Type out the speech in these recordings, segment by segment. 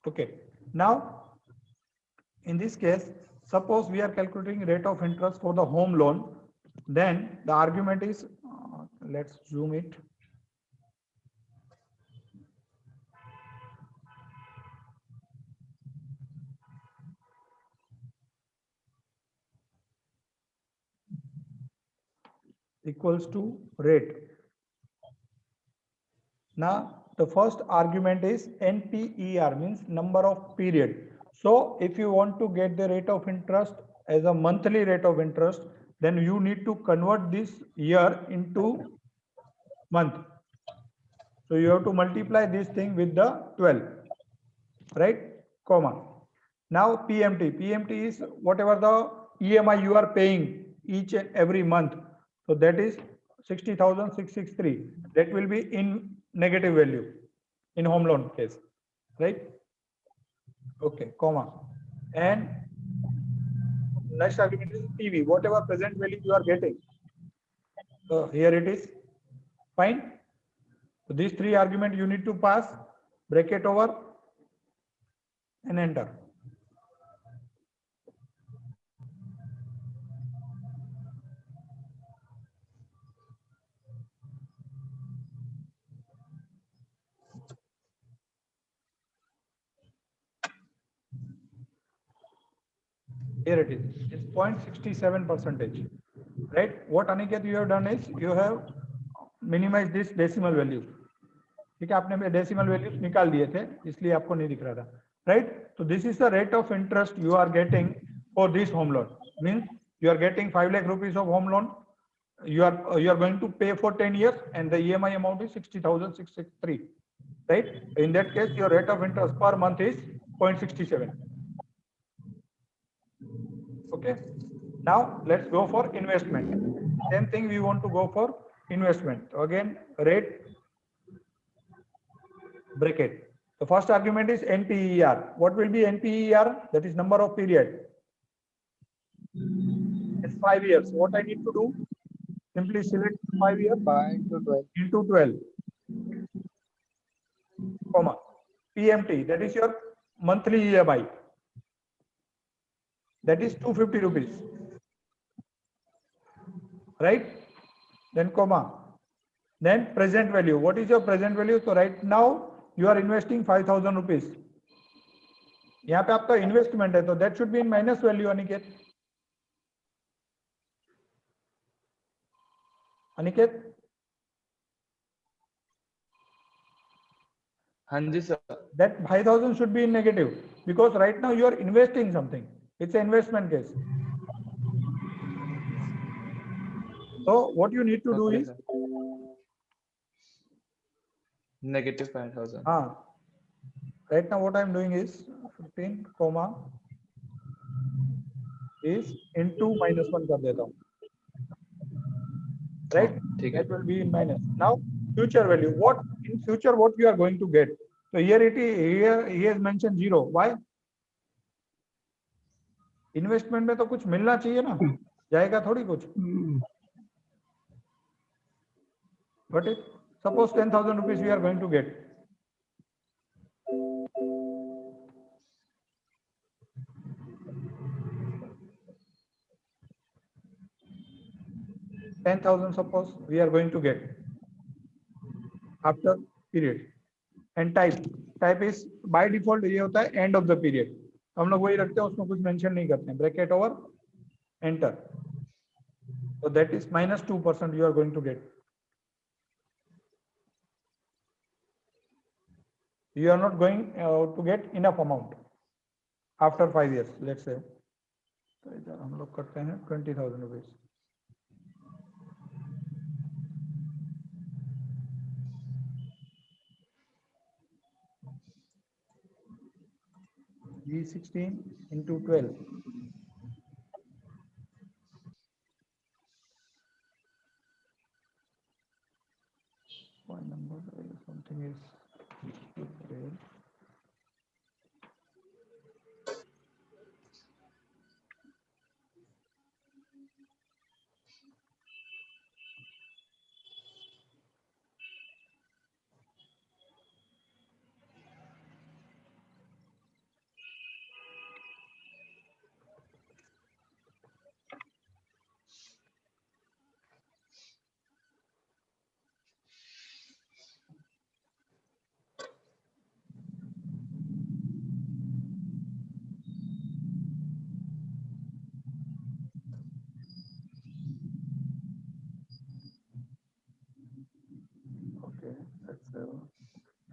Okay. Now, in this case, suppose we are calculating rate of interest for the home loan, then the argument is, let's zoom it. Equals to rate. Now, the first argument is NPER, means number of period. So, if you want to get the rate of interest as a monthly rate of interest, then you need to convert this year into month. So, you have to multiply this thing with the 12, right? Comma. Now, PMT. PMT is whatever the EMI you are paying each and every month. So, that is 60,663. That will be in negative value in home loan case, right? Okay, comma. And next argument is PV, whatever present value you are getting. So here it is, fine. So these three arguments you need to pass, bracket over and enter. Here it is, it's 0.67 percentage, right? What Aniket you have done is you have minimized this decimal value. ठीक है, आपने decimal values निकाल दिए थे इसलिए आपको नहीं दिख रहा था, राइट? तो this is the rate of interest you are getting for this home loan, means you are getting 5 lakh rupees of home loan, you are going to pay for 10 years and the EMI amount is 60,663, right? In that case your rate of interest per month is 0.67. Okay, now let's go for investment. Same thing, we want to go for investment. Again, rate bracket. The first argument is NPER. What will be NPER? That is number of period. It's 5 years. What I need to do? Simply select 5 years. 5 into 12. Into 12. Comma. PMT. That is your monthly EMI. That is 250 rupees. Right? Then comma. Then present value. What is your present value? So right now you are investing 5,000 rupees. यहाँ पे आपका investment है तो that should be in minus value. Aniket, Aniket? Hanji sir. That 5,000 should be in negative because right now you are investing something. It's an investment case. So what you need to do is sir. Negative 5,000. Right now what I am doing is 15 comma is into -1 कर देता हूँ. Right? That will be in minus. Now future value. What in future what you are going to get? So here it is. Here he has mentioned 0. Why? Investment में तो कुछ मिलना चाहिए ना, जाएगा थोड़ी कुछ. But it, suppose 10,000 rupees we are going to get. $10,000 suppose we are going to get after period. And type is by default ये होता है end of the period. हम लोग वही रखते हैं, उसमें कुछ मेंशन नहीं करते हैं. Bracket over enter. So that is -2% you are going to get. You are not going to get enough amount after 5 years. Let's say तो इधर हम लोग करते हैं 20,000 rupees. G16 into 12. Point number something is there.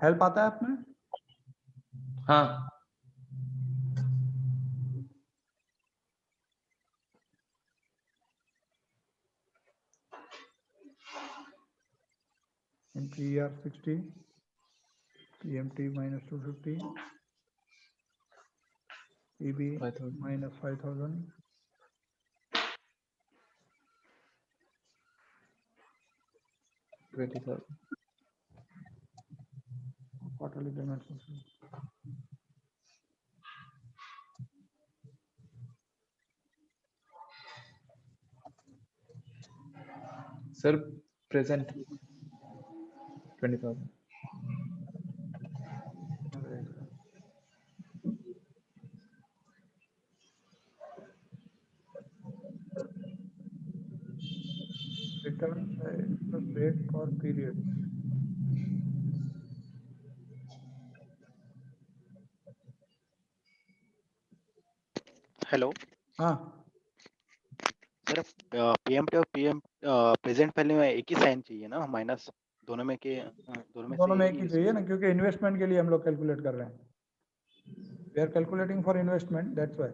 Help आता है आपने? हाँ NPER 60, PMT minus 250, PB 5,000. minus 5,000, 20,000. quarterly payments. Sir, present 20,000. Return interest rate for period. Hello हाँ, सर, पीएमटी और पीएम प्रेजेंट वैल्यू में एक ही साइन चाहिए ना, माइनस दोनों में के दोनों में दोनों से में एक ही चाहिए ना, क्योंकि इन्वेस्टमेंट के लिए हम लोग कैलकुलेट कर रहे हैं. We are calculating for investment, that's why.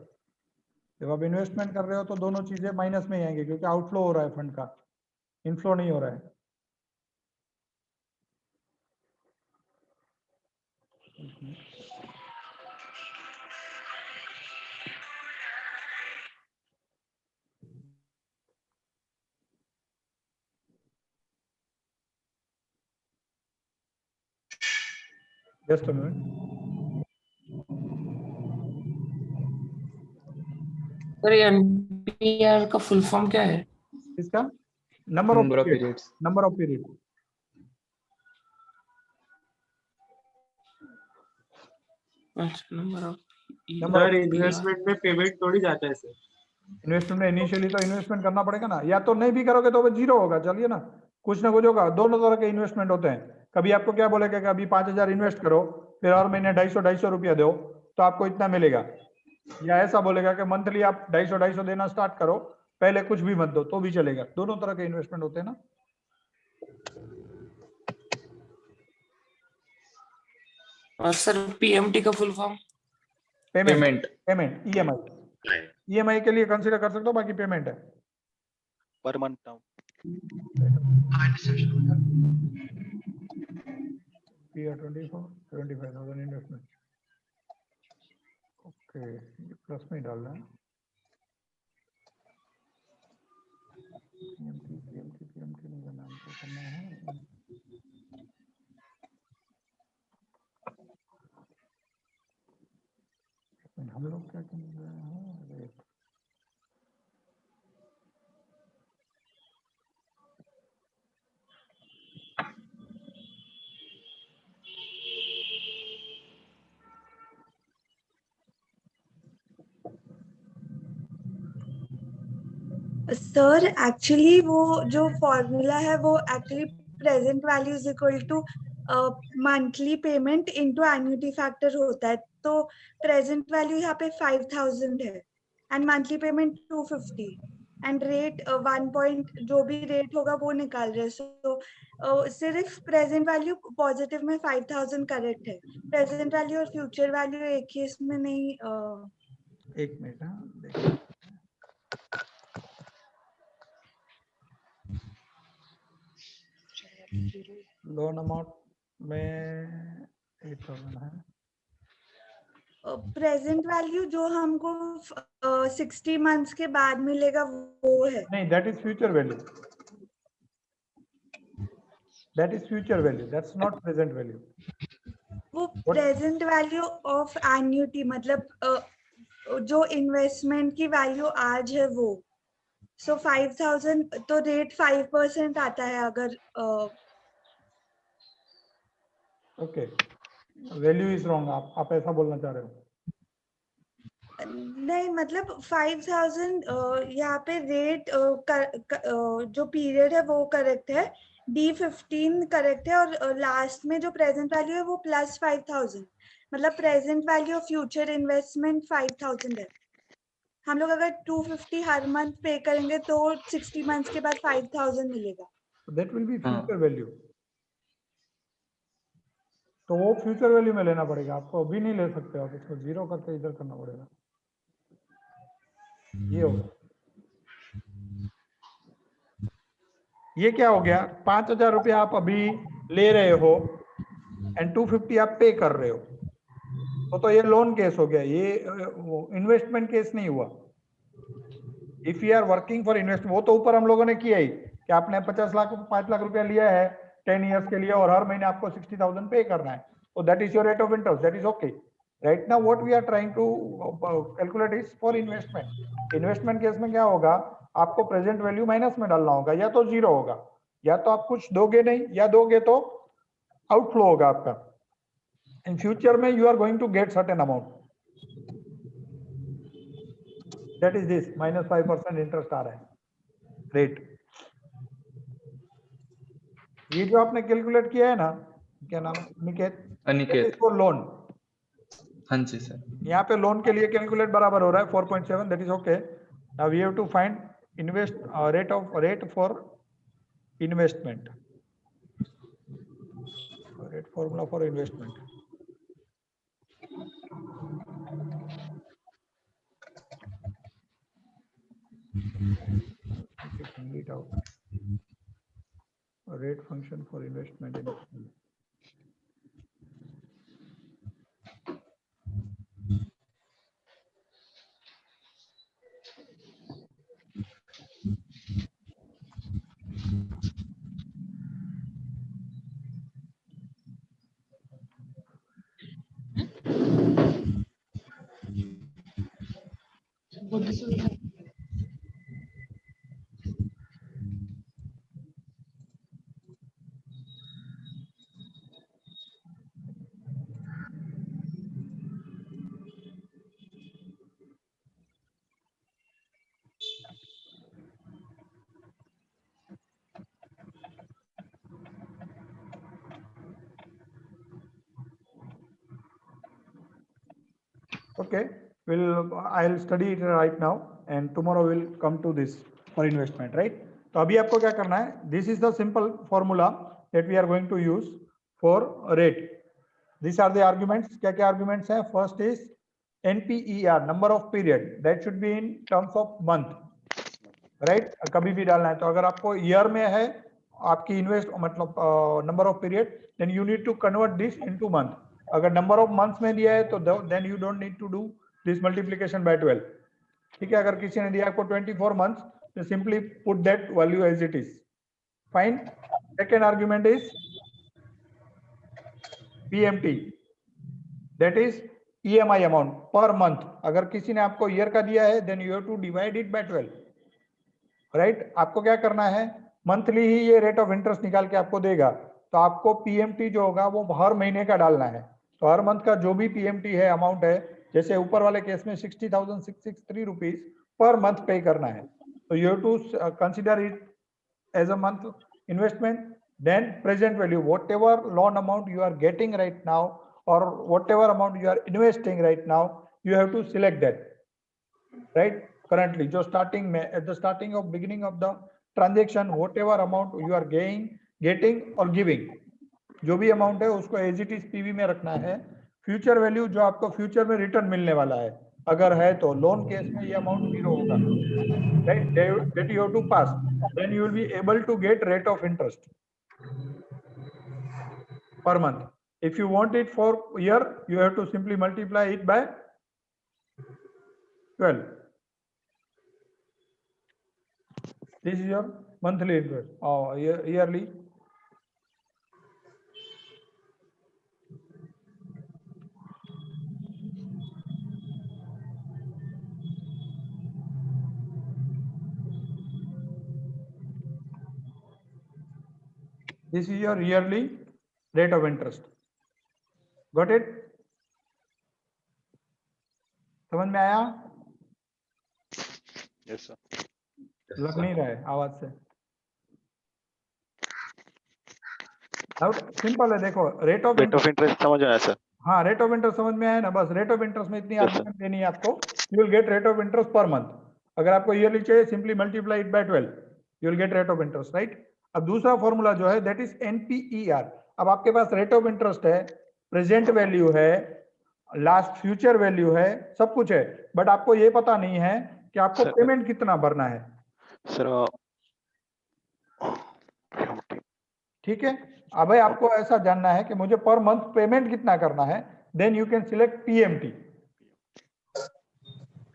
जब आप इन्वेस्टमेंट कर रहे हो तो दोनों चीजें माइनस में ही आएंगे, क्योंकि आउटफ्लो हो रहा है फंड का, इनफ्लो नहीं हो रहा है. Just a minute. Sir NPR का फुल फॉर्म क्या है? इसका number of Number of period, periods. Number of period. अच्छा, नंबर ऑफ सर इन्वेस्टमेंट में पेमेंट थोड़ी जाता है सर. इन्वेस्टमेंट में इनिशियली तो इन्वेस्टमेंट करना पड़ेगा ना, या तो नहीं भी करोगे तो वो जीरो होगा. चलिए ना, कुछ ना कुछ होगा. दोनों तरह के इन्वेस्टमेंट होते हैं. कभी आपको क्या बोलेगा कि अभी 5,000 इन्वेस्ट करो, फिर हर महीने 250 रुपया दो तो आपको इतना मिलेगा. या ऐसा बोलेगा कि मंथली आप 250 देना स्टार्ट करो, पहले कुछ भी मत दो तो भी चलेगा. दोनों तरह के इन्वेस्टमेंट होते हैं ना. और सर पीएमटी का full form? Payment, payment EMI. EMI के लिए कंसीडर कर सकते हो, बाकी पेमेंट है. Per month now. PR 24, 75,000 investment. Okay, plus में ही डालना है. PMT नहीं करना, हमको करना है. हम लोग क्या कर रहे हैं? रेट. सर एक्चुअली वो जो फॉर्मूला है वो actually present value is equal to monthly payment into annuity factor होता है. तो प्रेजेंट वैल्यू यहाँ पे 5,000 है and monthly payment 250 and rate 1 point जो भी रेट होगा वो निकाल रहे हैं. सो सिर्फ प्रेजेंट वैल्यू पॉजिटिव में 5,000 करेक्ट है. प्रेजेंट वैल्यू और फ्यूचर वैल्यू एक ही इसमें नहीं. एक मिनट. हाँ, देखो. लोन अमाउंट में 8,000 है. प्रेजेंट वैल्यू जो हमको 60 मंथ्स के बाद मिलेगा वो है. नहीं, that is future value. That is future value, that's not present value. वो प्रेजेंट वैल्यू ऑफ एन्युटी मतलब जो इन्वेस्टमेंट की वैल्यू आज है वो. सो 5,000 तो रेट 5% आता है अगर ओके, वैल्यू इज रॉन्ग. आप ऐसा बोलना चाह रहे हो? नहीं मतलब 5,000 यहाँ पे रेट जो पीरियड है वो करेक्ट है, D15 करेक्ट है और लास्ट में जो प्रेजेंट वैल्यू है वो प्लस 5,000 मतलब present value of future investment 5,000 है. हम लोग अगर 250 हर मंथ पे करेंगे तो 60 मंथ्स के बाद 5,000 मिलेगा. दैट विल बी हाँ. Future value. तो वो फ्यूचर वैल्यू में लेना पड़ेगा आपको, अभी नहीं ले सकते आप इसको, जीरो करके इधर करना पड़ेगा। ये हो, ये क्या हो गया, 5,000 रुपया आप अभी ले रहे हो एंड 250 आप पे कर रहे हो, तो ये लोन केस हो गया, ये इन्वेस्टमेंट केस नहीं हुआ। If you are working for invest, वो तो ऊपर हम लोगों ने किया ही कि आपने 5 लाख रुपया लिया है 10 इयर्स के लिए और हर महीने आपको 60,000 पे करना है, तो that is your rate of interest, that is okay. Right now what we are trying to calculate is for investment. Investment case में क्या होगा, आपको प्रेजेंट वैल्यू माइनस में डालना होगा, या तो जीरो होगा, या तो आप कुछ दोगे नहीं, या दोगे तो आउटफ्लो होगा आपका। इन फ्यूचर में you are going to get certain amount, that is this -5% interest आ रहा है रेट। ये जो आपने कैलकुलेट किया है ना, क्या नाम है, निकेत, अनिकेत, फॉर लोन, हाँ जी सर। यहाँ पे लोन के लिए कैलकुलेट बराबर हो रहा है 4.7, that is okay. Now we have to find invest rate for investment, rate formula for investment. Find it out. Rate function for investment in Excel. Okay, I'll study it right now and tomorrow we'll come to this for investment, right? तो अभी आपको क्या करना है, this is the simple formula that we are going to use for rate. These are the arguments. क्या क्या arguments हैं? First is NPER, number of period, that should be in terms of month, right? कभी भी डालना है, तो अगर आपको year में है आपकी इन्वेस्ट मतलब number of period, then you need to convert this into month. अगर नंबर ऑफ मंथ्स में दिया है तो then you don't need to do this multiplication by 12, ठीक है? अगर किसी ने दिया आपको 24 मंथ्स, तो simply put that value as it is, fine. Second argument is PMT, that is EMI amount per month. अगर किसी ने आपको ईयर का दिया है then you have to divide it by 12, right? आपको क्या करना है, मंथली ही ये रेट ऑफ इंटरेस्ट निकाल के आपको देगा, तो आपको पीएमटी जो होगा वो हर महीने का डालना है। तो हर मंथ का जो भी पीएमटी है अमाउंट है, जैसे ऊपर वाले केस में 60,663 रुपीज पर मंथ पे करना है, तो you have to consider it as a month investment. Then present value, whatever loan amount you are getting right now और whatever amount you are investing right now, you have to select that, right? Currently जो starting में at the starting of beginning of the transaction, whatever amount you are getting और giving, जो भी amount है उसको as it is PV में रखना है। फ्यूचर वैल्यू जो आपको फ्यूचर में रिटर्न मिलने वाला है, अगर है तो लोन केस में ये अमाउंट जीरो होगा, right? That you have to pass, then you will be able to get rate of interest per month. If you want it for year, you have to simply multiply it by 12. This is your monthly interest or yearly. This is your yearly rate of interest. Got it? समझ में आया? Yes sir. लग नहीं रहा है आवाज से। Simple है, देखो रेट ऑफ इंटरेस्ट समझ में आया सर? हाँ, रेट ऑफ इंटरेस्ट समझ में आया ना? बस रेट ऑफ इंटरेस्ट में इतनी आर्गुमेंट देनी है आपको, you will get rate of interest पर मंथ। अगर आपको ईयरली चाहिए, simply multiply it by 12, you will get rate of interest, right? अब दूसरा फॉर्मूला जो है दैट इज एनपीईआर। अब आपके पास रेट ऑफ इंटरेस्ट है, प्रेजेंट वैल्यू है, लास्ट फ्यूचर वैल्यू है, सब कुछ है, बट आपको ये पता नहीं है कि आपको सर पेमेंट कितना भरना है। सर ठीक है, अब भाई आपको ऐसा जानना है कि मुझे पर मंथ पेमेंट कितना करना है, then you can select PMT.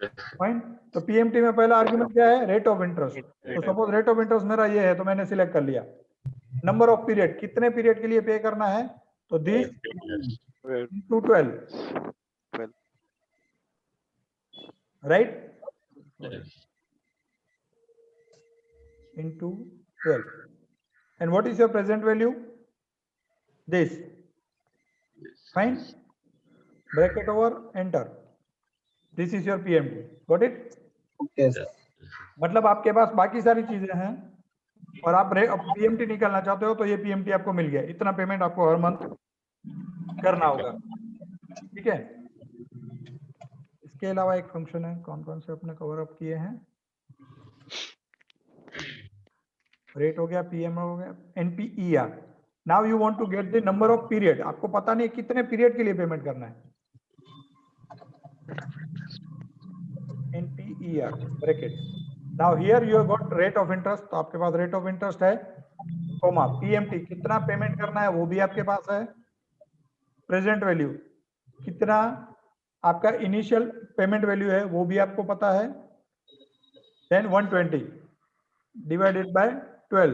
Fine, तो पीएमटी में पहला आर्गुमेंट क्या है, रेट ऑफ इंटरेस्ट। तो सपोज रेट ऑफ इंटरेस्ट मेरा ये है, तो मैंने सिलेक्ट कर लिया। नंबर ऑफ पीरियड, कितने पीरियड के लिए पे करना है, तो this into 12, right, into 12. And what is your present value? This. Fine. Bracket over, enter. This is your PMT. Got it? Yes. मतलब आपके पास बाकी सारी चीजें हैं और आप PMT निकालना चाहते हो, तो ये PMT आपको मिल गया, इतना पेमेंट आपको हर मंथ करना होगा। ठीक है, इसके अलावा एक फंक्शन है, कौन कौन से अपने कवर अप किए हैं, रेट हो गया, पीएम हो गया, NPER. Now you want to get the number of period, आपको पता नहीं कितने पीरियड के लिए पेमेंट करना है। NPER bracket, now here you have got rate of interest, तो आपके पास रेट ऑफ इंटरेस्ट है, कॉमा पीएमटी कितना पेमेंट करना है वो भी आपके पास है, प्रेजेंट वैल्यू कितना आपका इनिशियल पेमेंट वैल्यू है वो भी आपको पता है, देन 120 डिवाइडेड बाय 12,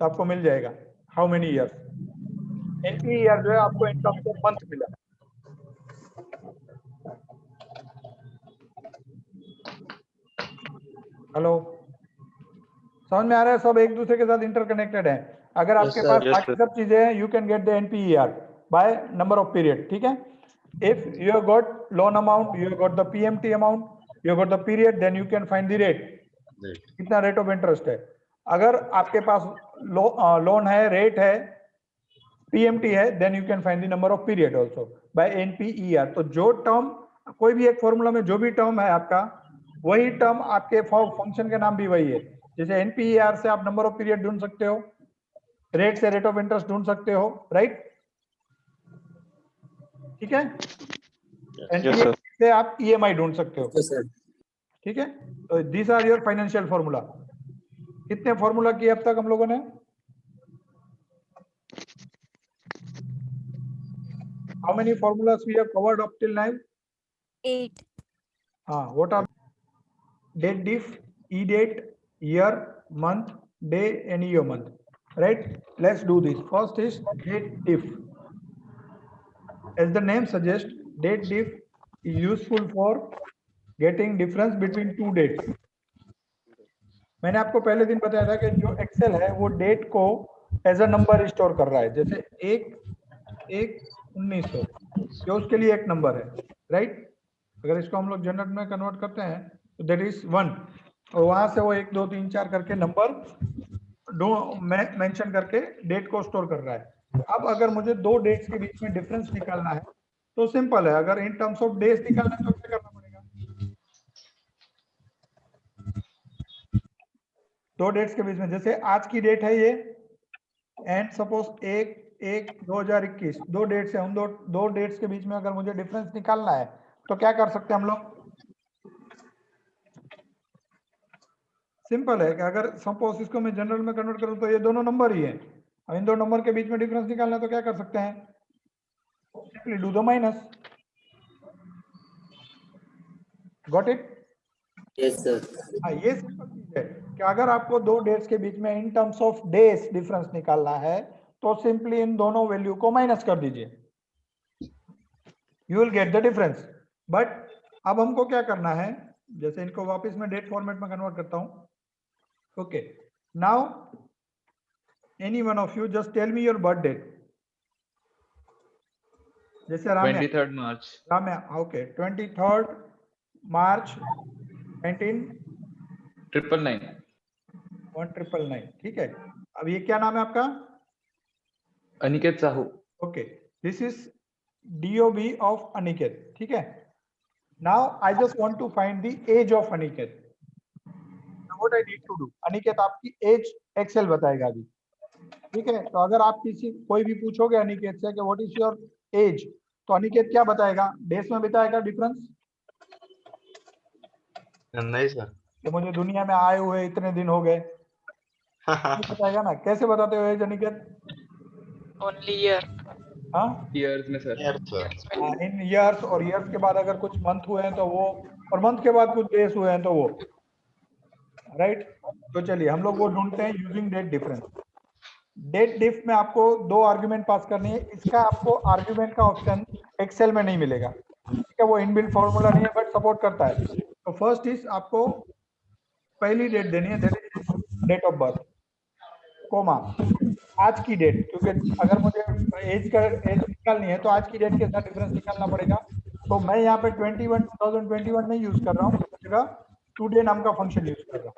तो आपको मिल जाएगा हाउ मेनी ईयर्स। एनपीईआर जो है आपको इनकम पर मंथ मिला। हेलो, समझ में आ रहा है, सब एक दूसरे के साथ इंटरकनेक्टेड है। अगर आपके sir. पास Yes, बाकी सब चीजें हैं, you can get the NPER by number of period. ठीक है, if you have got loan amount, you have got the PMT amount, you have got the period, then you can find the rate, कितना rate of interest है। अगर आपके पास loan है, rate है, PMT है, then you can find the number of period also by NPER. तो जो टर्म, कोई भी एक फॉर्मूला में जो भी टर्म है आपका, वही टर्म आपके फंक्शन के नाम भी वही है। जैसे एनपीईआर से आप नंबर ऑफ पीरियड ढूंढ सकते हो, रेट से रेट ऑफ इंटरेस्ट ढूंढ सकते हो, राइट। ठीक है, एनपीईआर से आप ईएमआई ढूंढ सकते हो। Yes, sir. ठीक है, तो this are your financial formula. कितने फॉर्मूला किए अब तक हम लोगों ने? How many formulas we have covered up till now? 8. हाँ, what are date diff, E date, year, month, day and year month, right. Let's do this. First is date diff. As the name suggests, date diff is useful for getting difference between two dates. मैंने आपको पहले दिन बताया था कि जो Excel है वो डेट को एज अ नंबर स्टोर कर रहा है, जैसे 1/1/1900, ये उसके लिए एक नंबर है, राइट। अगर इसको हम लोग जनरल में कन्वर्ट करते हैं तो दैट इज 1, और वहां से वो 1 2 3 4 करके नंबर मेंशन करके डेट को स्टोर कर रहा है। अब अगर मुझे दो डेट्स के बीच में डिफरेंस निकालना है तो सिंपल है, अगर इन टर्म्स ऑफ डेज निकालना है तो क्या करना पड़ेगा, दो डेट्स के बीच में, जैसे आज की डेट है ये, एंड सपोज 1/1/2021, दो डेट्स है, उन दो डेट्स के बीच में अगर मुझे डिफरेंस निकालना है तो क्या कर सकते हैं हम लोग? सिंपल है कि अगर सपोज इसको मैं जनरल में कन्वर्ट करूं तो ये दोनों नंबर ही है, अब इन दो नंबर के बीच में डिफरेंस निकालना है तो क्या कर सकते हैं? Simply do the minus. Got it? Yes, sir. हाँ, ये सिंपल चीज है कि अगर आपको दो डेट्स के बीच में इन टर्म्स ऑफ डेज डिफरेंस निकालना है तो सिंपली इन दोनों वैल्यू को माइनस कर दीजिए, you will get the difference. But अब हमको क्या करना है, जैसे इनको वापस मैं डेट फॉर्मेट में कन्वर्ट करता हूं। Okay, now any one of you just tell me your birth date. जैसे Ramya, 23rd March. Ramya, okay, 23rd March 999. 1999, ठीक है। अब ये क्या नाम है आपका? Aniket Sahu. Okay, this is DOB of Aniket, ठीक है। Now I just want to find the age of Aniket. What I need to do, Aniket आपकी एज एक्सेल बताएगा अभी, ठीक है। तो अगर आप कोई भी पूछोगे अनिकेत से कि व्हाट इज योर एज, तो अनिकेत क्या बताएगा, डेज में बताएगा डिफरेंस? नहीं सर। कि मुझे दुनिया में आए हुए इतने दिन हो गए, नहीं बताएगा ना। कैसे बताते हो एज अनिकेत? Only year. हाँ, ईयर्स में सर। इन ईयर्स, और ईयर्स के बाद अगर कुछ मंथ हुए हैं तो वो, और मंथ के बाद कुछ डेज हुए हैं तो वो, राइट। तो चलिए हम लोग वो ढूंढते हैं using date difference. Date diff में आपको 2 आर्ग्यूमेंट पास करनी है। इसका आपको आर्ग्यूमेंट का ऑप्शन एक्सेल में नहीं मिलेगा, ठीक है, वो इनबिल्ट फॉर्मूला नहीं है, बट सपोर्ट करता है। तो फर्स्ट इज आपको पहली डेट देनी है, that is date of birth, comma आज की डेट, क्योंकि अगर मुझे एज निकालनी है तो आज की डेट के साथ डिफरेंस निकालना पड़ेगा। तो मैं यहाँ पे 2021 नहीं यूज कर रहा हूँ, जगह टुडे नाम का फंक्शन यूज कर रहा हूँ।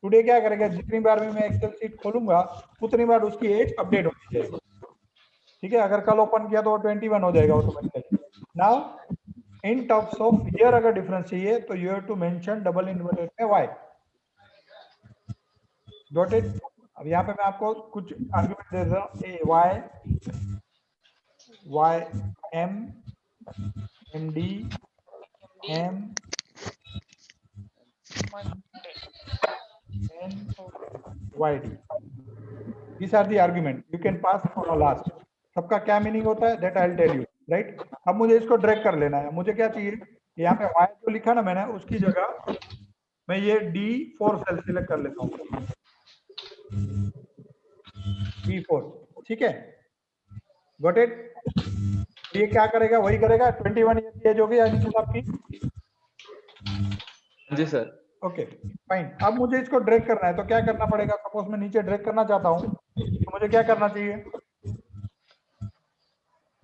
टुडे क्या करेगा, जितनी बार भी मैं एक्सेल शीट खोलूंगा उतनी बार उसकी एज अपडेट होती जाएगी, ठीक है। अगर कल ओपन किया तो 21 हो जाएगा automatically. Now in terms of year अगर डिफरेंस चाहिए तो you have to mention double inverted में y, गॉट इट। अब यहाँ पे मैं आपको कुछ आर्गुमेंट दे रहा हूँ, A Y M M D M N Y D, these are the argument you can pass on a last। सबका क्या मीनिंग होता है that I will tell you, right. अब मुझे इसको ड्रैग कर लेना है। मुझे क्या चाहिए, यहाँ पे y जो लिखा ना मैंने, उसकी जगह मैं ये D4 सेल सिलेक्ट कर लेता हूँ, D4, ठीक है, गॉट इट। ये क्या करेगा, वही करेगा। 21 ईयर की एज हो गई अनिकेत आपकी? जी सर। Okay fine. अब मुझे इसको ड्रैग करना है तो क्या करना पड़ेगा, सपोज मैं नीचे ड्रैग करना चाहता हूँ तो मुझे क्या करना चाहिए,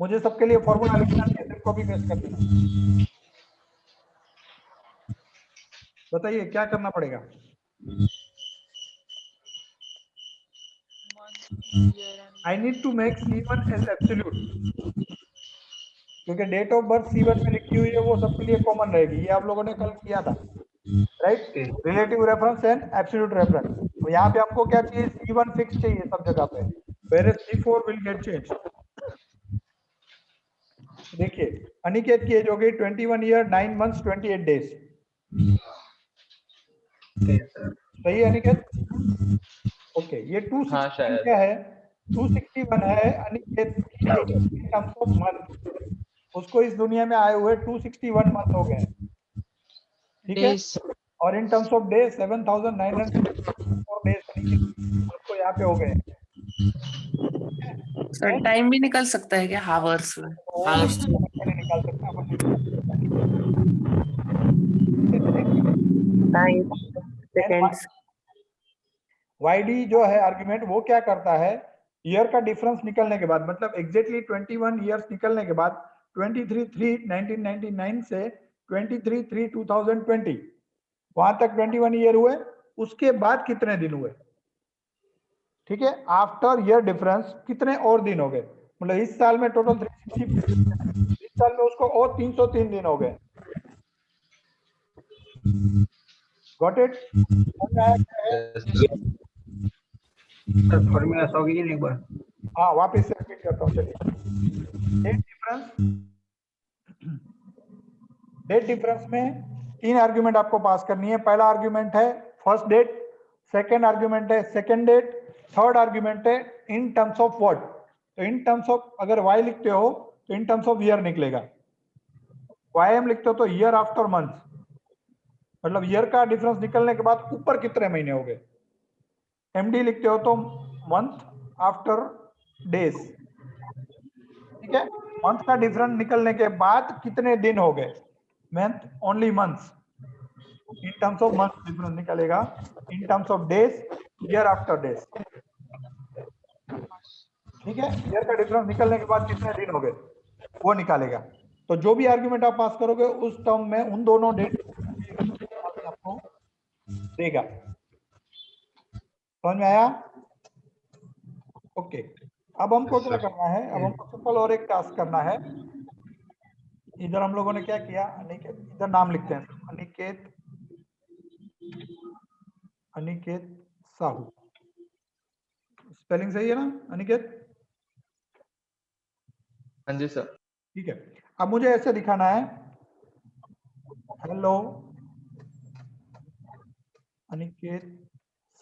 मुझे सबके लिए फॉर्मूला लिखना है, सिर्फ कॉपी पेस्ट कर देना। बताइए क्या करना पड़ेगा? I need to make C1 as absolute, क्योंकि डेट ऑफ बर्थ C1 में लिखी हुई है वो सबके लिए कॉमन रहेगी। ये आप लोगों ने कल किया था, right, relative reference and absolute reference. तो यहाँ पे आपको क्या चाहिए, C1 फिक्स चाहिए सब जगह पे, where C4 will get change. देखिए अनिकेत की एज हो गई 21 ईयर 9 मंथ्स 28 डेज, सही है अनिकेत? ओके, ये 261 क्या है, 261 है अनिकेत की इन टर्म्स ऑफ मंथ। उसको इस दुनिया में आए हुए 261 मंथ हो गए, ठीक है। और इन टर्म्स ऑफ डे 7904 डेज उसको यहाँ पे हो गए। सर टाइम भी निकल सकता है क्या, हावर्स में? हावर्स निकाल सकते हैं सेकंड्स। वाईडी जो है आर्गुमेंट, वो क्या करता है, ईयर का डिफरेंस निकलने के बाद, मतलब एग्जैक्टली 21 ईयर्स निकलने के बाद 23/3/1999 से 23/3/2020 वहां तक 21 ईयर हुए, उसके बाद कितने दिन हुए, ठीक है। आफ्टर ईयर डिफरेंस कितने और दिन हो गए, मतलब इस साल में टोटल 360, इस साल में उसको और 303 दिन हो गए, गॉट इट। फॉर्मूला सॉल्व कीजिए एक बार। हाँ वापस से रिपीट करता हूँ, चलिए। डेट डिफरेंस में 3 आर्ग्यूमेंट आपको पास करनी है। पहला आर्ग्यूमेंट है फर्स्ट डेट, सेकंड आर्ग्यूमेंट है सेकंड डेट, थर्ड आर्ग्यूमेंट है इन टर्म्स ऑफ व्हाट। तो इन टर्म्स ऑफ अगर y लिखते हो तो इन टर्म्स ऑफ ईयर निकलेगा, ym लिखते हो तो ईयर आफ्टर मंथ, मतलब ईयर का डिफरेंस निकलने के बाद ऊपर कितने महीने हो गए। md लिखते हो तो मंथ आफ्टर डेज, ठीक है। मंथ का डिफरेंस निकलने के बाद कितने दिन हो गए, month only months, in terms of month difference निकलेगा, in terms of days year after days, ठीक है। ईयर का डिफरेंस निकलने के बाद कितने दिन हो गए वो निकालेगा। तो जो भी आर्गुमेंट आप पास करोगे उस टर्म में उन दोनों डेट आपको देगा, समझ में आया? ओके, अब हमको क्या करना है, अब हमको सिंपल और एक टास्क करना है। इधर हम लोगों ने क्या किया, अनिकेत, इधर नाम लिखते हैं, अनिकेत साहू, स्पेलिंग सही है ना अनिकेत? हाँ जी सर। ठीक है, अब मुझे ऐसे दिखाना है, hello Aniket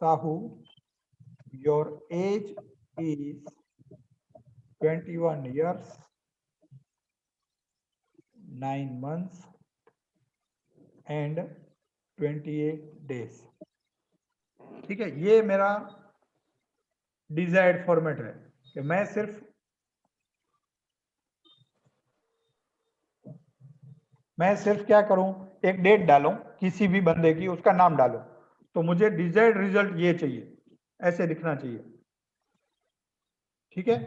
Sahu, your age is 21 years 9 months and 28 days। ठीक है, ये मेरा डिजायर्ड फॉर्मेट है कि मैं सिर्फ क्या करूं, एक डेट डालूं किसी भी बंदे की, उसका नाम डालूं, तो मुझे डिजायर्ड रिजल्ट ये चाहिए, ऐसे दिखना चाहिए। ठीक है,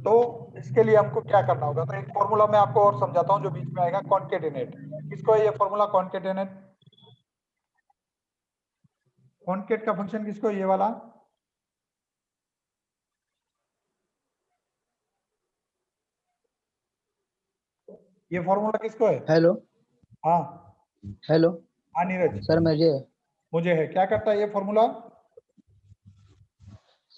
तो इसके लिए हमको क्या करना होगा, तो एक फॉर्मूला मैं आपको और समझाता हूं जो बीच में आएगा, कॉन्केटेनेट। किसको है ये फॉर्मूला कॉन्केटेनेट? कॉन्केट का फंक्शन किसको है, ये वाला? ये फॉर्मूला किसको है? हेलो हाँ हेलो हाँ नीरज, सर, मुझे है। क्या करता है ये फॉर्मूला?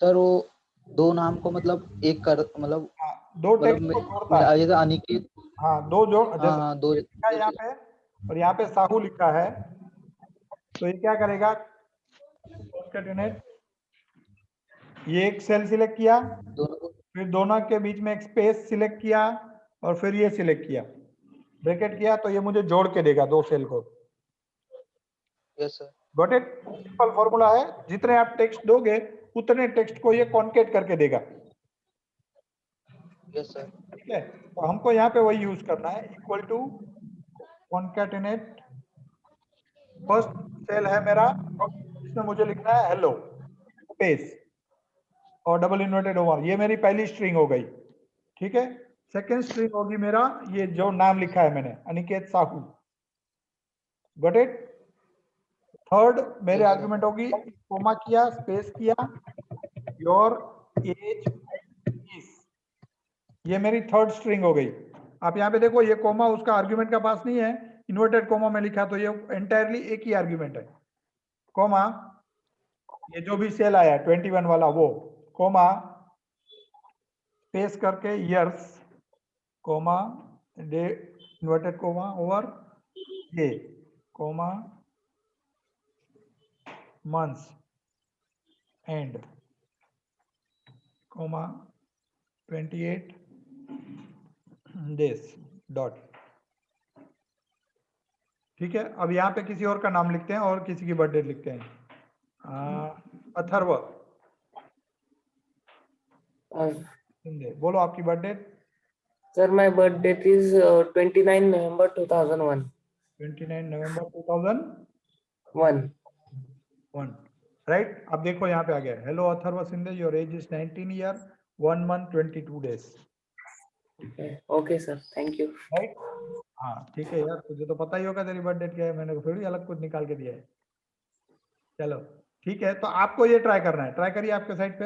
सर वो दो नाम को मतलब एक कर मतलब हाँ, दो टेक्स्ट को जोड़ता है। जैसे अनिकेत, हाँ, दो जोड़, जैसे हाँ दो लिखा है यहाँ पे और यहाँ पे साहू लिखा है, तो ये क्या करेगा, कॉन्केटेनेट, ये एक सेल सिलेक्ट किया, दोनों को। फिर दोनों के बीच में एक स्पेस सिलेक्ट किया और फिर ये सिलेक्ट किया, ब्रैकेट किया, तो ये मुझे जोड़ के देगा दो सेल को। Yes sir. Got it? Simple formula है, जितने आप टेक्स्ट दोगे उतने टेक्स्ट को ये कॉन्केट करके देगा। Yes sir. ठीक है, तो हमको यहाँ पे वही यूज करना है, इक्वल टू कॉन्केटेनेट, फर्स्ट सेल है मेरा, इसमें मुझे लिखना है हेलो स्पेस और डबल इन्वर्टेड ओवर, ये मेरी पहली स्ट्रिंग हो गई। ठीक है, सेकेंड स्ट्रिंग होगी मेरा ये जो नाम लिखा है मैंने, Aniket Sahu. Got it? Third मेरे आर्गुमेंट होगी, कोमा किया, स्पेस किया, योर एज इज, ये मेरी थर्ड स्ट्रिंग हो गई। आप यहाँ पे देखो, ये कोमा उसका आर्गुमेंट का पास नहीं है, इन्वर्टेड कोमा में लिखा, तो ये एंटायरली एक ही आर्गुमेंट है। कोमा, ये जो भी सेल आया 21 वाला वो, कोमा स्पेस करके years, comma day inverted comma over ये, comma months and, comma 28 days dot. ठीक है, अब यहाँ पे किसी और का नाम लिखते हैं और किसी की बर्थडे लिखते हैं, अथर्व शिंदे, बोलो आपकी birthday. Sir, my birth date is 29 November 2001. 29 November 2001, 1. Right? अब देखो यहाँ पे आ गया, hello Atharva Shinde, your age is 19 year 1 month 22 days। Okay, sir. Thank you. Right? हाँ ठीक है यार, तुझे तो पता ही होगा तेरी बर्थडे क्या है, मैंने थोड़ी अलग कुछ निकाल के दिया है। चलो ठीक है, तो आपको ये ट्राई करना है, ट्राई करिए आपके साइड पे।